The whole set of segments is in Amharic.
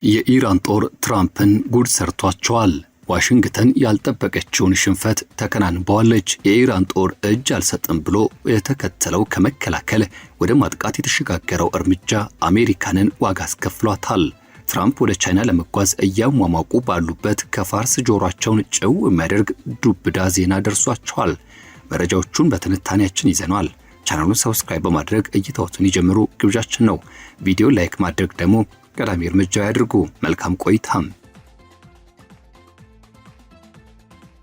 የኢራን ጦር ትራምፕን ጉድ ሰርቷቸዋል። ዋሽንግተን ያልጠበቀችውን ሽንፈት ተከናንበዋለች። የኢራን ጦር እጅ አልሰጥም ብሎ የተከተለው ከመከላከል ወደ ማጥቃት የተሸጋገረው እርምጃ አሜሪካንን ዋጋ አስከፍሏታል። ትራምፕ ወደ ቻይና ለመጓዝ እያሟሟቁ ባሉበት ከፋርስ ጆሮአቸውን ጭው የሚያደርግ ዱብዳ ዜና ደርሷቸዋል። መረጃዎቹን በትንታኔያችን ይዘናል። ቻናሉን ሰብስክራይብ በማድረግ እይታዎትን ይጀምሩ ግብዣችን ነው። ቪዲዮ ላይክ ማድረግ ደግሞ ቀዳሚ እርምጃ ያድርጉ። መልካም ቆይታም።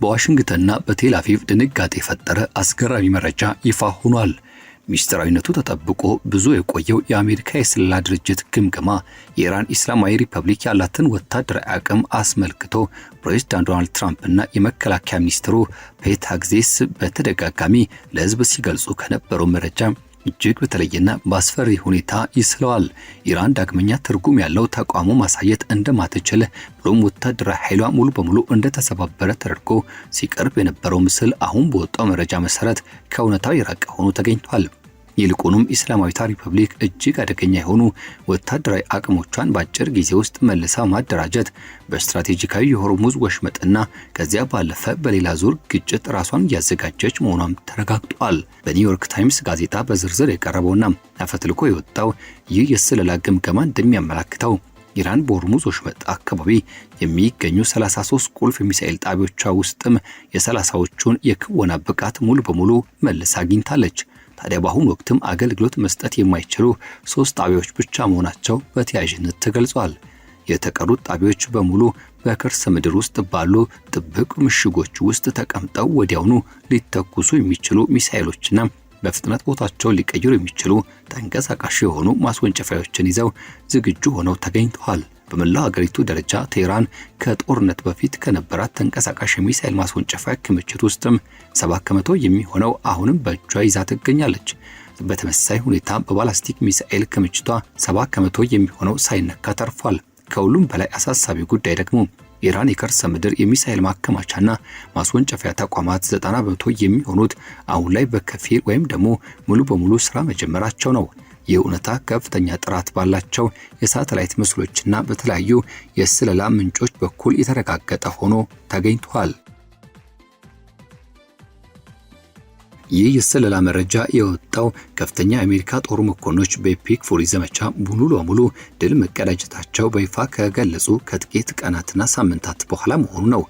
በዋሽንግተንና በቴል አቪቭ ድንጋጤ የፈጠረ አስገራሚ መረጃ ይፋ ሆኗል። ሚስጥራዊነቱ ተጠብቆ ብዙ የቆየው የአሜሪካ የስለላ ድርጅት ግምገማ የኢራን ኢስላማዊ ሪፐብሊክ ያላትን ወታደራዊ አቅም አስመልክቶ ፕሬዝዳንት ዶናልድ ትራምፕና የመከላከያ ሚኒስትሩ ፔት ሄግሴስ በተደጋጋሚ ለሕዝብ ሲገልጹ ከነበረው መረጃ እጅግ በተለየና በአስፈሪ ሁኔታ ይስለዋል። ኢራን ዳግመኛ ትርጉም ያለው ተቋሙ ማሳየት እንደማትችል ብሎም ወታደራዊ ኃይሏ ሙሉ በሙሉ እንደተሰባበረ ተደርጎ ሲቀርብ የነበረው ምስል አሁን በወጣው መረጃ መሰረት ከእውነታው የራቀ ሆኖ ተገኝቷል። ይልቁንም ኢስላማዊቷ ሪፐብሊክ እጅግ አደገኛ የሆኑ ወታደራዊ አቅሞቿን በአጭር ጊዜ ውስጥ መልሳ ማደራጀት በስትራቴጂካዊ የሆርሙዝ ወሽመጥና ከዚያ ባለፈ በሌላ ዙር ግጭት ራሷን እያዘጋጀች መሆኗም ተረጋግጧል። በኒውዮርክ ታይምስ ጋዜጣ በዝርዝር የቀረበውና አፈትልኮ የወጣው ይህ የስለላ ግምገማ እንደሚያመላክተው ኢራን በሆርሙዝ ወሽመጥ አካባቢ የሚገኙ 33 ቁልፍ ሚሳኤል ጣቢያዎቿ ውስጥም የ30ዎቹን የክወና ብቃት ሙሉ በሙሉ መልሳ አግኝታለች። ታዲያ በአሁኑ ወቅትም አገልግሎት መስጠት የማይችሉ 3 ጣቢያዎች ብቻ መሆናቸው በተያያዥነት ተገልጿል። የተቀሩት ጣቢያዎች በሙሉ በከርሰ ምድር ውስጥ ባሉ ጥብቅ ምሽጎች ውስጥ ተቀምጠው ወዲያውኑ ሊተኩሱ የሚችሉ ሚሳኤሎችና በፍጥነት ቦታቸውን ሊቀይሩ የሚችሉ ተንቀሳቃሽ የሆኑ ማስወንጨፊያዎችን ይዘው ዝግጁ ሆነው ተገኝተዋል። በመላው ሀገሪቱ ደረጃ ቴህራን ከጦርነት በፊት ከነበራት ተንቀሳቃሽ ሚሳኤል ማስወንጨፊያ ክምችት ውስጥም 70% የሚሆነው አሁንም በእጇ ይዛ ትገኛለች። በተመሳሳይ ሁኔታ በባላስቲክ ሚሳኤል ክምችቷ 70% የሚሆነው ሳይነካ ተርፏል። ከሁሉም በላይ አሳሳቢ ጉዳይ ደግሞ ኢራን የከርሰ ምድር የሚሳኤል ማከማቻና ማስወንጨፊያ ተቋማት 90% የሚሆኑት አሁን ላይ በከፊል ወይም ደግሞ ሙሉ በሙሉ ስራ መጀመራቸው ነው። ይህ እውነታ ከፍተኛ ጥራት ባላቸው የሳተላይት ምስሎችና በተለያዩ የስለላ ምንጮች በኩል የተረጋገጠ ሆኖ ተገኝቷል። ይህ የስለላ መረጃ የወጣው ከፍተኛ የአሜሪካ ጦር መኮንኖች በኤፒክ ፉሪ ዘመቻ ሙሉ ለሙሉ ድል መቀዳጀታቸው በይፋ ከገለጹ ከጥቂት ቀናትና ሳምንታት በኋላ መሆኑ ነው።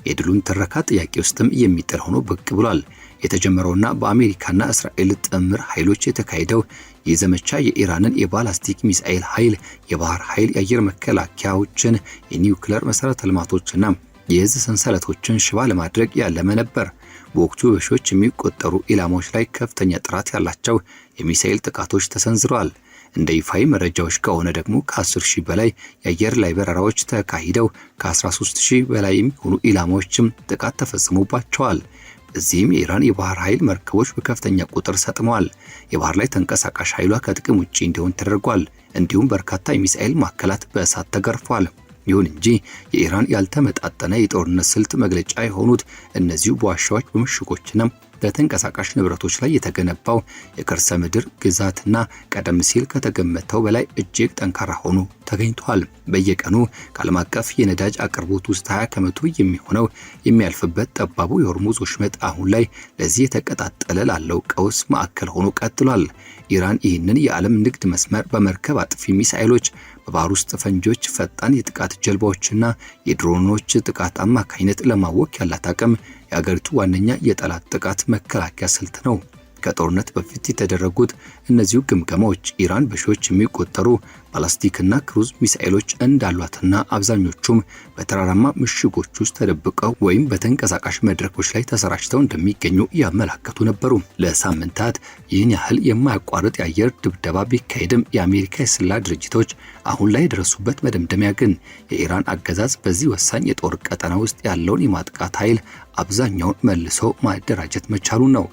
የድሉን ትረካ ጥያቄ ውስጥም የሚጥል ሆኖ ብቅ ብሏል። የተጀመረውና በአሜሪካና እስራኤል ጥምር ኃይሎች የተካሄደው የዘመቻ የኢራንን የባላስቲክ ሚሳኤል ኃይል፣ የባህር ኃይል፣ የአየር መከላከያዎችን፣ የኒውክሌር መሰረተ ልማቶችና የእዝ ሰንሰለቶችን ሽባ ለማድረግ ያለመ ነበር። በወቅቱ በሺዎች የሚቆጠሩ ኢላማዎች ላይ ከፍተኛ ጥራት ያላቸው የሚሳኤል ጥቃቶች ተሰንዝረዋል። እንደ ይፋዊ መረጃዎች ከሆነ ደግሞ ከ10,000 በላይ የአየር ላይ በረራዎች ተካሂደው ከ13,000 በላይ የሚሆኑ ኢላማዎችም ጥቃት ተፈጽሞባቸዋል። እዚህም የኢራን የባህር ኃይል መርከቦች በከፍተኛ ቁጥር ሰጥመዋል። የባህር ላይ ተንቀሳቃሽ ኃይሏ ከጥቅም ውጪ እንዲሆን ተደርጓል። እንዲሁም በርካታ የሚሳኤል ማዕከላት በእሳት ተገርፏል። ይሁን እንጂ የኢራን ያልተመጣጠነ የጦርነት ስልት መግለጫ የሆኑት እነዚሁ በዋሻዎች በምሽጎችና በተንቀሳቃሽ ንብረቶች ላይ የተገነባው የከርሰ ምድር ግዛትና ቀደም ሲል ከተገመተው በላይ እጅግ ጠንካራ ሆኖ ተገኝቷል። በየቀኑ ከዓለም አቀፍ የነዳጅ አቅርቦት ውስጥ 20% የሚሆነው የሚያልፍበት ጠባቡ የሆርሙዝ ወሽመጥ አሁን ላይ ለዚህ የተቀጣጠለ ላለው ቀውስ ማዕከል ሆኖ ቀጥሏል። ኢራን ይህንን የዓለም ንግድ መስመር በመርከብ አጥፊ ሚሳኤሎች፣ በባህር ውስጥ ፈንጂዎች፣ ፈጣን የጥቃት ጀልባዎችና የድሮኖች ጥቃት አማካኝነት ለማወክ ያላት አቅም የአገሪቱ ዋነኛ የጠላት ጥቃት መከላከያ ስልት ነው። ከጦርነት በፊት የተደረጉት እነዚሁ ግምገማዎች ኢራን በሺዎች የሚቆጠሩ ባላስቲክና ክሩዝ ሚሳኤሎች እንዳሏትና አብዛኞቹም በተራራማ ምሽጎች ውስጥ ተደብቀው ወይም በተንቀሳቃሽ መድረኮች ላይ ተሰራጭተው እንደሚገኙ ያመላከቱ ነበሩ። ለሳምንታት ይህን ያህል የማያቋርጥ የአየር ድብደባ ቢካሄድም የአሜሪካ የስለላ ድርጅቶች አሁን ላይ የደረሱበት መደምደሚያ ግን የኢራን አገዛዝ በዚህ ወሳኝ የጦር ቀጠና ውስጥ ያለውን የማጥቃት ኃይል አብዛኛውን መልሶ ማደራጀት መቻሉን ነው።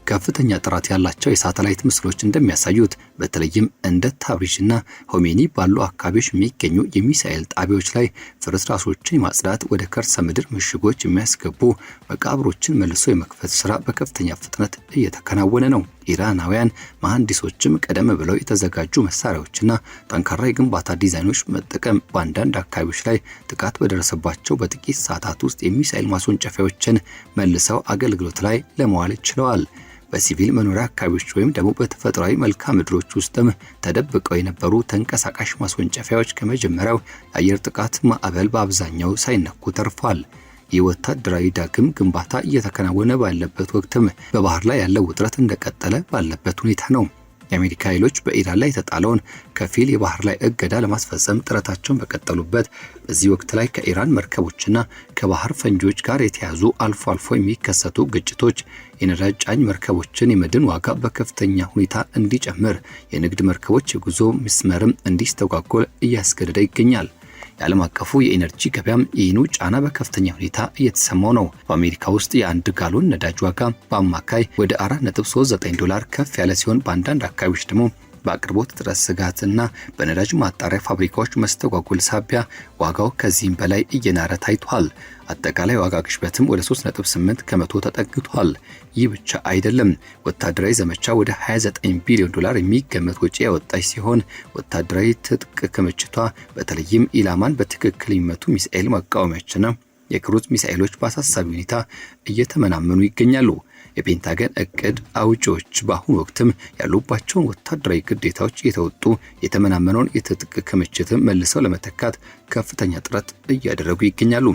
ከፍተኛ ጥራት ያላቸው የሳተላይት ምስሎች እንደሚያሳዩት በተለይም እንደ ታብሪዝና ሆሜኒ ባሉ አካባቢዎች የሚገኙ የሚሳኤል ጣቢያዎች ላይ ፍርስራሾችን ማጽዳት፣ ወደ ከርሰ ምድር ምሽጎች የሚያስገቡ መቃብሮችን መልሶ የመክፈት ስራ በከፍተኛ ፍጥነት እየተከናወነ ነው። ኢራናውያን መሐንዲሶችም ቀደም ብለው የተዘጋጁ መሳሪያዎችና ጠንካራ የግንባታ ዲዛይኖች መጠቀም በአንዳንድ አካባቢዎች ላይ ጥቃት በደረሰባቸው በጥቂት ሰዓታት ውስጥ የሚሳኤል ማስወንጨፊያዎችን መልሰው አገልግሎት ላይ ለማዋል ችለዋል። በሲቪል መኖሪያ አካባቢዎች ወይም ደግሞ በተፈጥሯዊ መልክዓ ምድሮች ውስጥም ተደብቀው የነበሩ ተንቀሳቃሽ ማስወንጨፊያዎች ከመጀመሪያው የአየር ጥቃት ማዕበል በአብዛኛው ሳይነኩ ተርፏል። የወታደራዊ ዳግም ግንባታ እየተከናወነ ባለበት ወቅትም በባህር ላይ ያለው ውጥረት እንደቀጠለ ባለበት ሁኔታ ነው። የአሜሪካ ኃይሎች በኢራን ላይ የተጣለውን ከፊል የባህር ላይ እገዳ ለማስፈጸም ጥረታቸውን በቀጠሉበት በዚህ ወቅት ላይ ከኢራን መርከቦችና ከባህር ፈንጂዎች ጋር የተያዙ አልፎ አልፎ የሚከሰቱ ግጭቶች የነዳጅ ጫኝ መርከቦችን የመድን ዋጋ በከፍተኛ ሁኔታ እንዲጨምር፣ የንግድ መርከቦች የጉዞ መስመርም እንዲስተጓጎል እያስገደደ ይገኛል። የዓለም አቀፉ የኢነርጂ ገበያም ይህኑ ጫና በከፍተኛ ሁኔታ እየተሰማው ነው። በአሜሪካ ውስጥ የአንድ ጋሎን ነዳጅ ዋጋ በአማካይ ወደ $4.39 ከፍ ያለ ሲሆን በአንዳንድ አካባቢዎች ደግሞ በአቅርቦት እጥረት ስጋትና በነዳጅ ማጣሪያ ፋብሪካዎች መስተጓጎል ሳቢያ ዋጋው ከዚህም በላይ እየናረ ታይቷል። አጠቃላይ ዋጋ ግሽበትም ወደ 3.8 ከመቶ ተጠግቷል። ይህ ብቻ አይደለም። ወታደራዊ ዘመቻ ወደ $29 ቢሊዮን የሚገመት ወጪ ያወጣች ሲሆን ወታደራዊ ትጥቅ ክምችቷ በተለይም ኢላማን በትክክል የሚመቱ ሚሳኤል መቃወሚያዎችና የክሩዝ ሚሳኤሎች በአሳሳቢ ሁኔታ እየተመናመኑ ይገኛሉ። የፔንታገን እቅድ አውጪዎች በአሁኑ ወቅትም ያሉባቸውን ወታደራዊ ግዴታዎች እየተወጡ የተመናመነውን የትጥቅ ክምችትን መልሰው ለመተካት ከፍተኛ ጥረት እያደረጉ ይገኛሉ።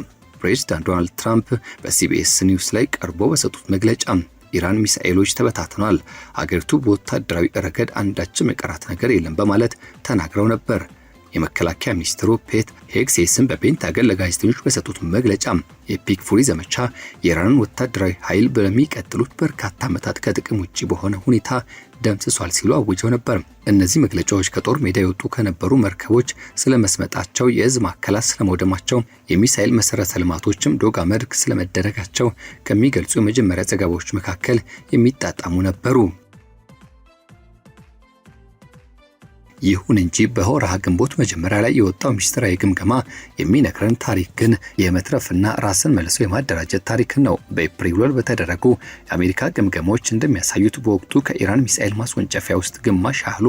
ፕሬዝዳንት ዶናልድ ትራምፕ በሲቢኤስ ኒውስ ላይ ቀርቦ በሰጡት መግለጫ ኢራን ሚሳኤሎች ተበታትኗል፣ ሀገሪቱ በወታደራዊ ረገድ አንዳችም የቀራት ነገር የለም በማለት ተናግረው ነበር። የመከላከያ ሚኒስትሩ ፔት ሄግሴስም በፔንታገን ለጋዜጠኞች በሰጡት መግለጫ የፒክ ፉሪ ዘመቻ የኢራንን ወታደራዊ ኃይል በሚቀጥሉት በርካታ ዓመታት ከጥቅም ውጪ በሆነ ሁኔታ ደምስሷል ሲሉ አውጀው ነበር። እነዚህ መግለጫዎች ከጦር ሜዳ የወጡ ከነበሩ መርከቦች ስለመስመጣቸው፣ የእዝ ማዕከላት ስለመውደማቸው፣ የሚሳኤል መሰረተ ልማቶችም ዶግ አመድ ስለመደረጋቸው ከሚገልጹ የመጀመሪያ ዘገባዎች መካከል የሚጣጣሙ ነበሩ። ይሁን እንጂ በወርሃ ግንቦት መጀመሪያ ላይ የወጣው ሚስጥራዊ ግምገማ የሚነግረን ታሪክ ግን የመትረፍና ራስን መልሶ የማደራጀት ታሪክን ነው። በኤፕሪል ወር በተደረጉ የአሜሪካ ግምገማዎች እንደሚያሳዩት በወቅቱ ከኢራን ሚሳኤል ማስወንጨፊያ ውስጥ ግማሽ ያህሉ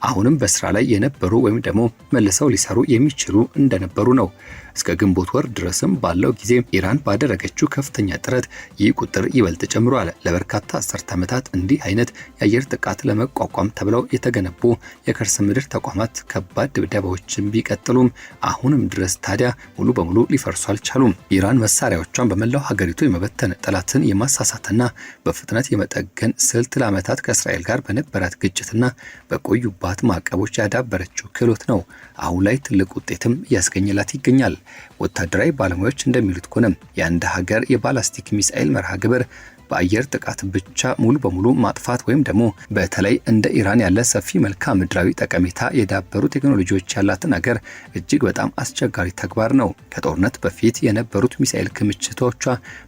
አሁንም በስራ ላይ የነበሩ ወይም ደግሞ መልሰው ሊሰሩ የሚችሉ እንደነበሩ ነው። እስከ ግንቦት ወር ድረስም ባለው ጊዜ ኢራን ባደረገችው ከፍተኛ ጥረት ይህ ቁጥር ይበልጥ ጨምሯል። ለበርካታ አስርት ዓመታት እንዲህ አይነት የአየር ጥቃት ለመቋቋም ተብለው የተገነቡ የከርሰ ምድር ተቋማት ከባድ ድብደባዎችን ቢቀጥሉም አሁንም ድረስ ታዲያ ሙሉ በሙሉ ሊፈርሱ አልቻሉም። ኢራን መሳሪያዎቿን በመላው ሀገሪቱ የመበተን ጠላትን የማሳሳትና በፍጥነት የመጠገን ስልት ለዓመታት ከእስራኤል ጋር በነበራት ግጭትና በቆዩባት ማዕቀቦች ያዳበረችው ክህሎት ነው አሁን ላይ ትልቅ ውጤትም እያስገኘላት ይገኛል። ወታደራዊ ባለሙያዎች እንደሚሉት ከሆነ የአንድ ሀገር የባላስቲክ ሚሳኤል መርሃ ግብር በአየር ጥቃት ብቻ ሙሉ በሙሉ ማጥፋት ወይም ደግሞ በተለይ እንደ ኢራን ያለ ሰፊ መልክዓ ምድራዊ ጠቀሜታ የዳበሩ ቴክኖሎጂዎች ያላትን ሀገር እጅግ በጣም አስቸጋሪ ተግባር ነው። ከጦርነት በፊት የነበሩት ሚሳኤል ክምችቶቿ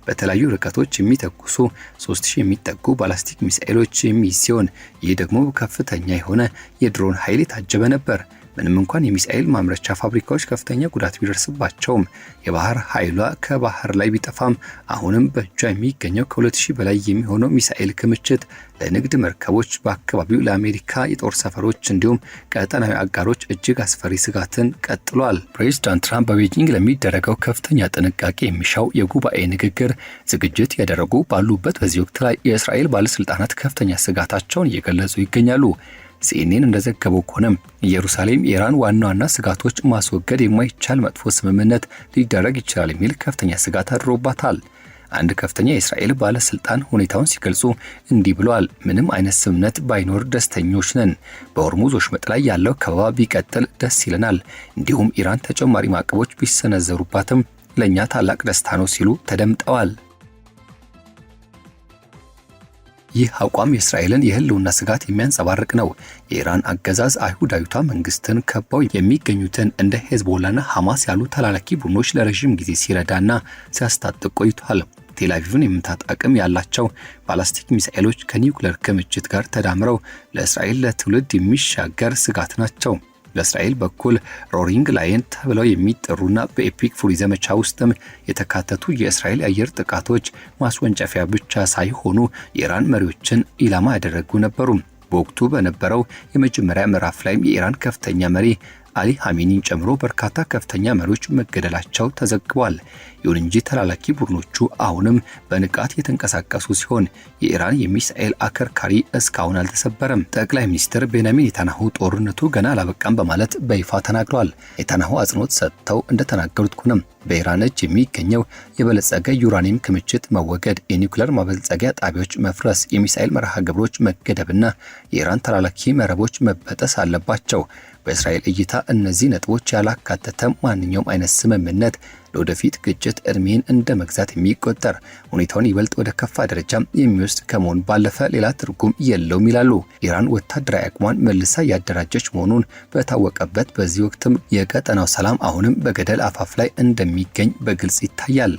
በተለያዩ ርቀቶች የሚተኩሱ 3000 የሚጠጉ ባላስቲክ ሚሳኤሎች የሚይዝ ሲሆን ይህ ደግሞ ከፍተኛ የሆነ የድሮን ኃይል የታጀበ ነበር። ምንም እንኳን የሚሳኤል ማምረቻ ፋብሪካዎች ከፍተኛ ጉዳት ቢደርስባቸውም የባህር ኃይሏ ከባህር ላይ ቢጠፋም አሁንም በእጇ የሚገኘው ከ2000 በላይ የሚሆነው ሚሳኤል ክምችት ለንግድ መርከቦች፣ በአካባቢው ለአሜሪካ የጦር ሰፈሮች እንዲሁም ቀጠናዊ አጋሮች እጅግ አስፈሪ ስጋትን ቀጥሏል። ፕሬዝዳንት ትራምፕ በቤጂንግ ለሚደረገው ከፍተኛ ጥንቃቄ የሚሻው የጉባኤ ንግግር ዝግጅት ያደረጉ ባሉበት በዚህ ወቅት ላይ የእስራኤል ባለስልጣናት ከፍተኛ ስጋታቸውን እየገለጹ ይገኛሉ። ሲኤንኤን እንደዘገበው ከሆነ ኢየሩሳሌም የኢራን ዋና ዋና ስጋቶች ማስወገድ የማይቻል መጥፎ ስምምነት ሊደረግ ይችላል የሚል ከፍተኛ ስጋት አድሮባታል። አንድ ከፍተኛ የእስራኤል ባለስልጣን ሁኔታውን ሲገልጹ እንዲህ ብለዋል። ምንም አይነት ስምምነት ባይኖር ደስተኞች ነን። በሆርሙዝ ወሽመጥ ላይ ያለው ከበባ ቢቀጥል ደስ ይለናል። እንዲሁም ኢራን ተጨማሪ ማዕቀቦች ቢሰነዘሩባትም ለእኛ ታላቅ ደስታ ነው ሲሉ ተደምጠዋል። ይህ አቋም የእስራኤልን የህልውና ስጋት የሚያንጸባርቅ ነው። የኢራን አገዛዝ አይሁዳዊቷ መንግስትን ከበው የሚገኙትን እንደ ሄዝቦላና ሐማስ ያሉ ተላላኪ ቡድኖች ለረጅም ጊዜ ሲረዳና ሲያስታጥቅ ቆይቷል። ቴል አቪቭን የመምታት አቅም ያላቸው ባላስቲክ ሚሳኤሎች ከኒውክሌር ክምችት ጋር ተዳምረው ለእስራኤል ለትውልድ የሚሻገር ስጋት ናቸው። በእስራኤል በኩል ሮሪንግ ላየን ተብለው የሚጠሩና በኤፒክ ፉሪ ዘመቻ ውስጥም የተካተቱ የእስራኤል አየር ጥቃቶች ማስወንጨፊያ ብቻ ሳይሆኑ የኢራን መሪዎችን ኢላማ ያደረጉ ነበሩ። በወቅቱ በነበረው የመጀመሪያ ምዕራፍ ላይም የኢራን ከፍተኛ መሪ አሊ ሐሜኒን ጨምሮ በርካታ ከፍተኛ መሪዎች መገደላቸው ተዘግቧል። ይሁን እንጂ ተላላኪ ቡድኖቹ አሁንም በንቃት የተንቀሳቀሱ ሲሆን የኢራን የሚሳኤል አከርካሪ እስካሁን አልተሰበረም። ጠቅላይ ሚኒስትር ቤንያሚን ኔታንያሁ ጦርነቱ ገና አላበቃም በማለት በይፋ ተናግረዋል። ኔታንያሁ አጽንኦት ሰጥተው እንደተናገሩት ከሆነም በኢራን እጅ የሚገኘው የበለጸገ ዩራኒየም ክምችት መወገድ፣ የኒውክሌር ማበልጸጊያ ጣቢያዎች መፍረስ፣ የሚሳኤል መርሃ ግብሮች መገደብና የኢራን ተላላኪ መረቦች መበጠስ አለባቸው። በእስራኤል እይታ እነዚህ ነጥቦች ያላካተተ ማንኛውም አይነት ስምምነት ለወደፊት ግጭት እድሜን እንደ መግዛት የሚቆጠር ሁኔታውን ይበልጥ ወደ ከፋ ደረጃ የሚወስድ ከመሆን ባለፈ ሌላ ትርጉም የለውም ይላሉ። ኢራን ወታደራዊ አቅሟን መልሳ ያደራጀች መሆኑን በታወቀበት በዚህ ወቅትም የቀጠናው ሰላም አሁንም በገደል አፋፍ ላይ እንደሚገኝ በግልጽ ይታያል።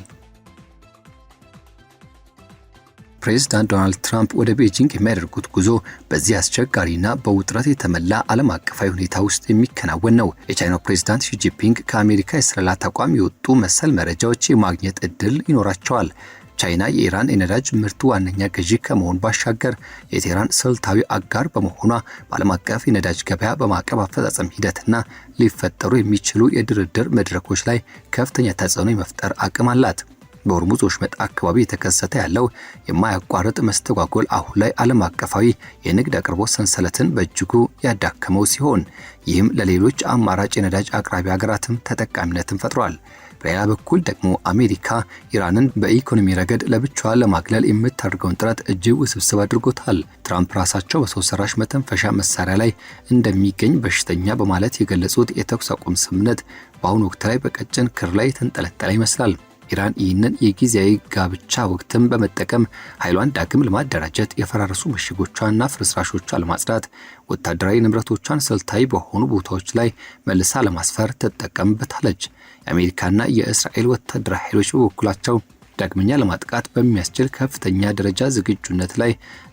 ፕሬዝዳንት ዶናልድ ትራምፕ ወደ ቤጂንግ የሚያደርጉት ጉዞ በዚህ አስቸጋሪና በውጥረት የተሞላ ዓለም አቀፋዊ ሁኔታ ውስጥ የሚከናወን ነው። የቻይናው ፕሬዝዳንት ሺ ጂንፒንግ ከአሜሪካ የስለላ ተቋም የወጡ መሰል መረጃዎች የማግኘት እድል ይኖራቸዋል። ቻይና የኢራን የነዳጅ ምርት ዋነኛ ገዢ ከመሆን ባሻገር የቴህራን ስልታዊ አጋር በመሆኗ በዓለም አቀፍ የነዳጅ ገበያ በማዕቀብ አፈጻጸም ሂደትና ሊፈጠሩ የሚችሉ የድርድር መድረኮች ላይ ከፍተኛ ተጽዕኖ የመፍጠር አቅም አላት። በሆርሙዝ ወሽመጥ አካባቢ የተከሰተ ያለው የማያቋርጥ መስተጓጎል አሁን ላይ ዓለም አቀፋዊ የንግድ አቅርቦት ሰንሰለትን በእጅጉ ያዳከመው ሲሆን ይህም ለሌሎች አማራጭ የነዳጅ አቅራቢ ሀገራትም ተጠቃሚነትን ፈጥሯል። በሌላ በኩል ደግሞ አሜሪካ ኢራንን በኢኮኖሚ ረገድ ለብቻዋ ለማግለል የምታደርገውን ጥረት እጅግ ውስብስብ አድርጎታል። ትራምፕ ራሳቸው በሰው ሰራሽ መተንፈሻ መሳሪያ ላይ እንደሚገኝ በሽተኛ በማለት የገለጹት የተኩስ አቁም ስምምነት በአሁኑ ወቅት ላይ በቀጭን ክር ላይ የተንጠለጠለ ይመስላል። ኢራን ይህንን የጊዜያዊ ጋብቻ ወቅትን በመጠቀም ኃይሏን ዳግም ለማደራጀት የፈራረሱ ምሽጎቿንና ፍርስራሾቿን ለማጽዳት ወታደራዊ ንብረቶቿን ስልታዊ በሆኑ ቦታዎች ላይ መልሳ ለማስፈር ትጠቀምበታለች። የአሜሪካና የእስራኤል ወታደራዊ ኃይሎች በበኩላቸው ዳግመኛ ለማጥቃት በሚያስችል ከፍተኛ ደረጃ ዝግጁነት ላይ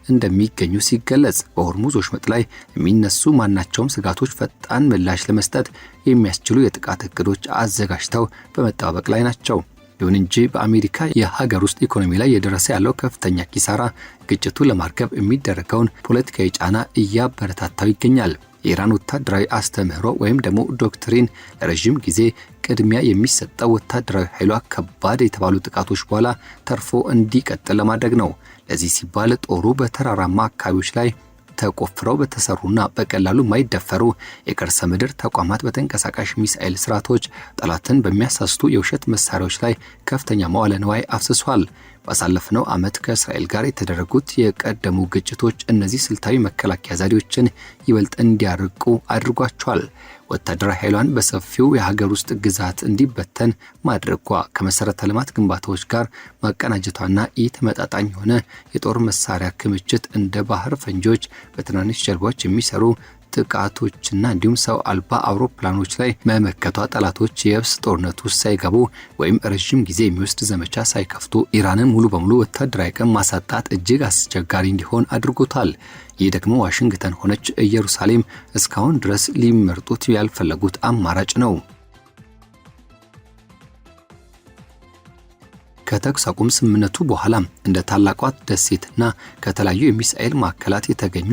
እንደሚገኙ ሲገለጽ፣ በሆርሙዝ ወሽመጥ ላይ የሚነሱ ማናቸውም ስጋቶች ፈጣን ምላሽ ለመስጠት የሚያስችሉ የጥቃት እቅዶች አዘጋጅተው በመጠባበቅ ላይ ናቸው። ይሁን እንጂ በአሜሪካ የሀገር ውስጥ ኢኮኖሚ ላይ የደረሰ ያለው ከፍተኛ ኪሳራ ግጭቱን ለማርገብ የሚደረገውን ፖለቲካዊ ጫና እያበረታታው ይገኛል። የኢራን ወታደራዊ አስተምህሮ ወይም ደግሞ ዶክትሪን ለረዥም ጊዜ ቅድሚያ የሚሰጠው ወታደራዊ ኃይሏ ከባድ የተባሉ ጥቃቶች በኋላ ተርፎ እንዲቀጥል ለማድረግ ነው። ለዚህ ሲባል ጦሩ በተራራማ አካባቢዎች ላይ ተቆፍረው በተሰሩና በቀላሉ የማይደፈሩ የከርሰ ምድር ተቋማት፣ በተንቀሳቃሽ ሚሳኤል ስርዓቶች፣ ጠላትን በሚያሳስቱ የውሸት መሳሪያዎች ላይ ከፍተኛ መዋለ ንዋይ አፍስሷል። ባሳለፍነው ዓመት ከእስራኤል ጋር የተደረጉት የቀደሙ ግጭቶች እነዚህ ስልታዊ መከላከያ ዘዴዎችን ይበልጥ እንዲያርቁ አድርጓቸዋል። ወታደራዊ ኃይሏን በሰፊው የሀገር ውስጥ ግዛት እንዲበተን ማድረጓ ከመሰረተ ልማት ግንባታዎች ጋር ማቀናጀቷና ተመጣጣኝ የሆነ የጦር መሳሪያ ክምችት እንደ ባህር ፈንጂዎች፣ በትናንሽ ጀልባዎች የሚሰሩ ጥቃቶችና እንዲሁም ሰው አልባ አውሮፕላኖች ላይ መመከቷ ጠላቶች የየብስ ጦርነት ውስጥ ሳይገቡ ወይም ረዥም ጊዜ የሚወስድ ዘመቻ ሳይከፍቱ ኢራንን ሙሉ በሙሉ ወታደራዊ አቅም ማሳጣት እጅግ አስቸጋሪ እንዲሆን አድርጎታል። ይህ ደግሞ ዋሽንግተን ሆነች ኢየሩሳሌም እስካሁን ድረስ ሊመርጡት ያልፈለጉት አማራጭ ነው። ከተኩስ አቁም ስምምነቱ በኋላ እንደ ታላቋ ደሴትና ከተለያዩ የሚሳኤል ማዕከላት የተገኙ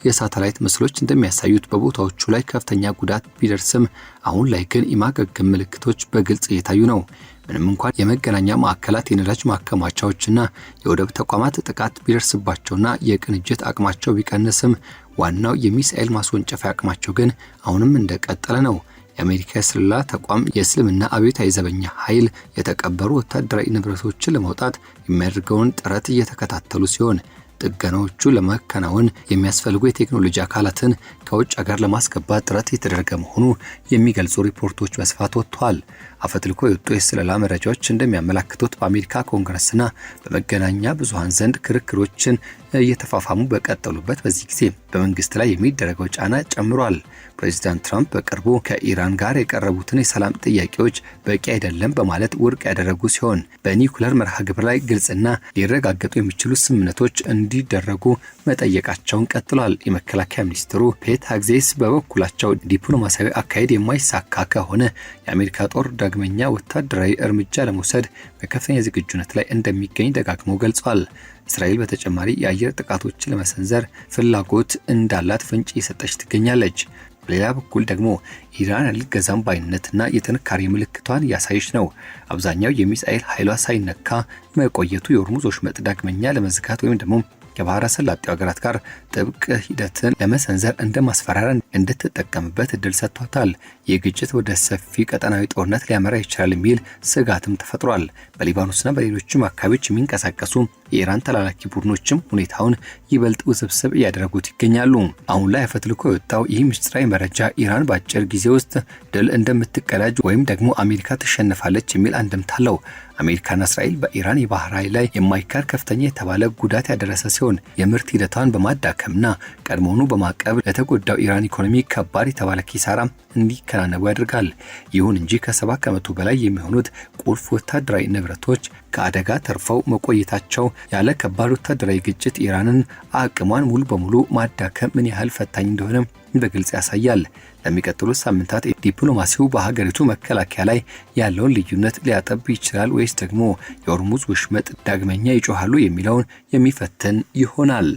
የሳተላይት ምስሎች እንደሚያሳዩት በቦታዎቹ ላይ ከፍተኛ ጉዳት ቢደርስም አሁን ላይ ግን የማገገም ምልክቶች በግልጽ እየታዩ ነው። ምንም እንኳን የመገናኛ ማዕከላት፣ የነዳጅ ማከማቻዎችና የወደብ ተቋማት ጥቃት ቢደርስባቸውና የቅንጅት አቅማቸው ቢቀንስም ዋናው የሚሳኤል ማስወንጨፊያ አቅማቸው ግን አሁንም እንደቀጠለ ነው። የአሜሪካ የስለላ ተቋም የእስልምና አብዮታዊ ዘበኛ ኃይል የተቀበሩ ወታደራዊ ንብረቶችን ለማውጣት የሚያደርገውን ጥረት እየተከታተሉ ሲሆን ጥገናዎቹ ለማከናወን የሚያስፈልጉ የቴክኖሎጂ አካላትን ከውጭ ሀገር ለማስገባት ጥረት የተደረገ መሆኑ የሚገልጹ ሪፖርቶች በስፋት ወጥተዋል። አፈትልኮ የወጡ የስለላ መረጃዎች እንደሚያመላክቱት በአሜሪካ ኮንግረስና በመገናኛ ብዙሃን ዘንድ ክርክሮችን እየተፋፋሙ በቀጠሉበት በዚህ ጊዜ በመንግስት ላይ የሚደረገው ጫና ጨምሯል። ፕሬዚዳንት ትራምፕ በቅርቡ ከኢራን ጋር የቀረቡትን የሰላም ጥያቄዎች በቂ አይደለም በማለት ውድቅ ያደረጉ ሲሆን በኒውክሌር መርሃ ግብር ላይ ግልጽና ሊረጋገጡ የሚችሉ ስምምነቶች እንዲደረጉ መጠየቃቸውን ቀጥሏል። የመከላከያ ሚኒስትሩ ፔት ዋይት ሀግዜስ በበኩላቸው ዲፕሎማሲያዊ አካሄድ የማይሳካ ከሆነ የአሜሪካ ጦር ዳግመኛ ወታደራዊ እርምጃ ለመውሰድ በከፍተኛ ዝግጁነት ላይ እንደሚገኝ ደጋግመው ገልጿል። እስራኤል በተጨማሪ የአየር ጥቃቶችን ለመሰንዘር ፍላጎት እንዳላት ፍንጭ እየሰጠች ትገኛለች። በሌላ በኩል ደግሞ ኢራን አልገዛም ባይነትና የጥንካሬ ምልክቷን ያሳየች ነው። አብዛኛው የሚሳኤል ኃይሏ ሳይነካ መቆየቱ የሆርሙዝ ወሽመጥ ዳግመኛ ለመዝጋት ወይም ደግሞ ከባህረ ሰላጤው ሀገራት ጋር ጥብቅ ሂደትን ለመሰንዘር እንደ ማስፈራሪያ እንድትጠቀምበት እድል ሰጥቷታል። ይህ ግጭት ወደ ሰፊ ቀጠናዊ ጦርነት ሊያመራ ይችላል የሚል ስጋትም ተፈጥሯል። በሊባኖስና በሌሎችም አካባቢዎች የሚንቀሳቀሱ የኢራን ተላላኪ ቡድኖችም ሁኔታውን ይበልጥ ውስብስብ እያደረጉት ይገኛሉ። አሁን ላይ አፈትልኮ የወጣው ይህ ምስጢራዊ መረጃ ኢራን በአጭር ጊዜ ውስጥ ድል እንደምትቀዳጅ ወይም ደግሞ አሜሪካ ትሸነፋለች የሚል አንድምታ አለው። አሜሪካና እስራኤል በኢራን የባህር ኃይል ላይ የማይካድ ከፍተኛ የተባለ ጉዳት ያደረሰ ሲሆን የምርት ሂደቷን በማዳከምና ቀድሞውኑ በማዕቀብ ለተጎዳው ኢራን ኢኮኖሚ ከባድ የተባለ ኪሳራ እንዲከናነቡ ያደርጋል። ይሁን እንጂ ከ70 ከመቶ በላይ የሚሆኑት ቁልፍ ወታደራዊ ንብረቶች ከአደጋ ተርፈው መቆየታቸው ያለ ከባድ ወታደራዊ ግጭት ኢራንን አቅሟን ሙሉ በሙሉ ማዳከም ምን ያህል ፈታኝ እንደሆነ በግልጽ ያሳያል። ለሚቀጥሉት ሳምንታት ዲፕሎማሲው በሀገሪቱ መከላከያ ላይ ያለውን ልዩነት ሊያጠብ ይችላል ወይስ ደግሞ የሆርሙዝ ወሽመጥ ዳግመኛ ይጮሃሉ የሚለውን የሚፈትን ይሆናል።